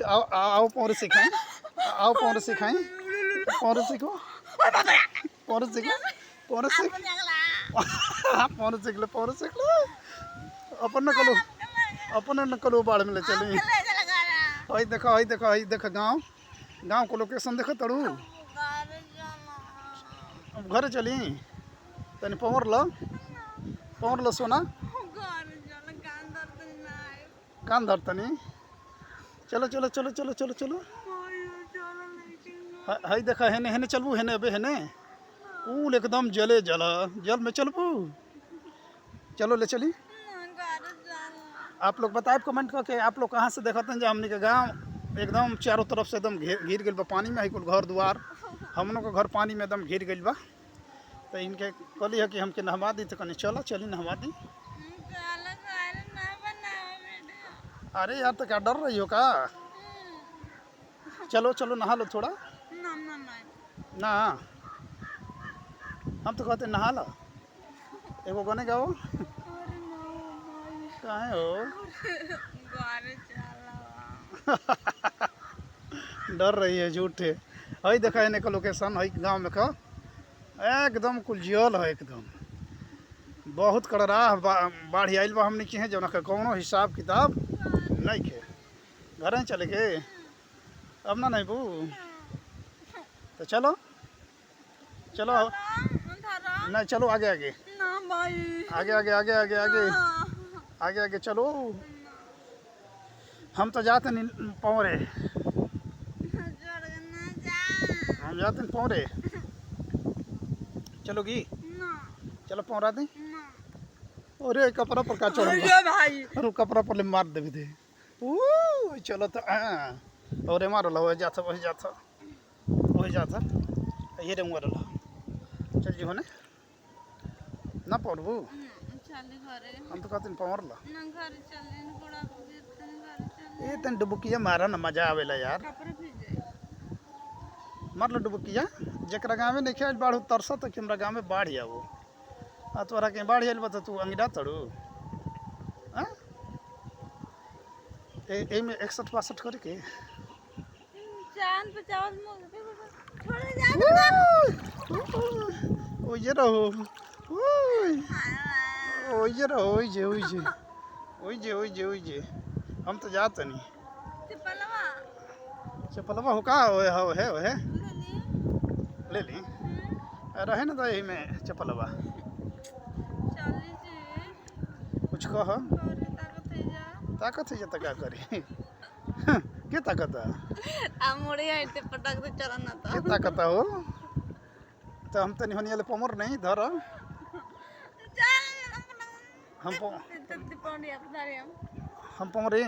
आओ आओ पौरे सिखाएं, आओ पौरे सिखाएं, पौरे सीखो, पौरे सीखो, पौरे सीख, पौरे सीख लो, पौरे सीख लो। अपन न कलो बाढ़ में ले चली। हई देखो गाँव गाँव को लोकेशन देखो तड़ू। घर चली तनी पौर लो सोना, कान धर तनी। चलो चलो चलो चलो चलो चलो। हई देखा हेने हेने चलबू, हेने अबे हेने पूल एकदम जल में चलबू। चलो ले चली। आप लोग बताए कमेंट करके आप लोग कहाँ से देखते हैं। जो हमने के गाँव एकदम चारों तरफ से एकदम घिर गई बा पानी में। कुल घर द्वार हम लोग का घर पानी में एकदम घिर गई बा। तो इनके कहली है कि हमके नहवा दी। तो कहनी चलो चली नहवा दी। अरे यार तो क्या डर रही हो का? चलो चलो नहा लो थोड़ा ना। हम तो कहते नहा लो। एगो गाने गाओ। कहाँ हो? डर रही है झूठे। हई देखा इन्हें का लोकेशन हई गांव में का एकदम कुल जल है एकदम बहुत कड़रा बाढ़ आइल बा। हमने के जो कौनो हिसाब किताब नहीं खे। घर चले के अब ना नहीं बू। तो चलो चलो नहीं चलो आगे आगे आगे आगे आगे आगे आगे आगे आगे चलो। हम तो जाते नहीं पौरे, हम जाते नहीं पौरे। चलोगी? चलो पौरा दी। अरे कपड़ा पर का चढ़ कपड़ा पर ले मार देवी थे। चलो तो और मारो लो वही जाता ये रे मारो लो। चल जी होने ना पड़बू। हम तो कहते पौर लो। ये तन डुबकिया मारा ना मजा आवेला यार। मार लो डुबकिया। जरा गाँव में नहीं बाढ़ तरसा तो हमरा गाँव में बाढ़ आवो आ तोरा के बाढ़ आइल बा तो तू अंगीरा तड़ू। में 61-62 करके ओजे रहो ओजे रहो ओजे हम तो जाते नहीं। चपलवा हो का है ले ली रहे ना तो यही में चपलवा कुछ कह ताकत है जब क्या करी क्या ताकत है क्या ताकत हो। तो हम तो नहीं होने पमर नहीं धर हम पमरे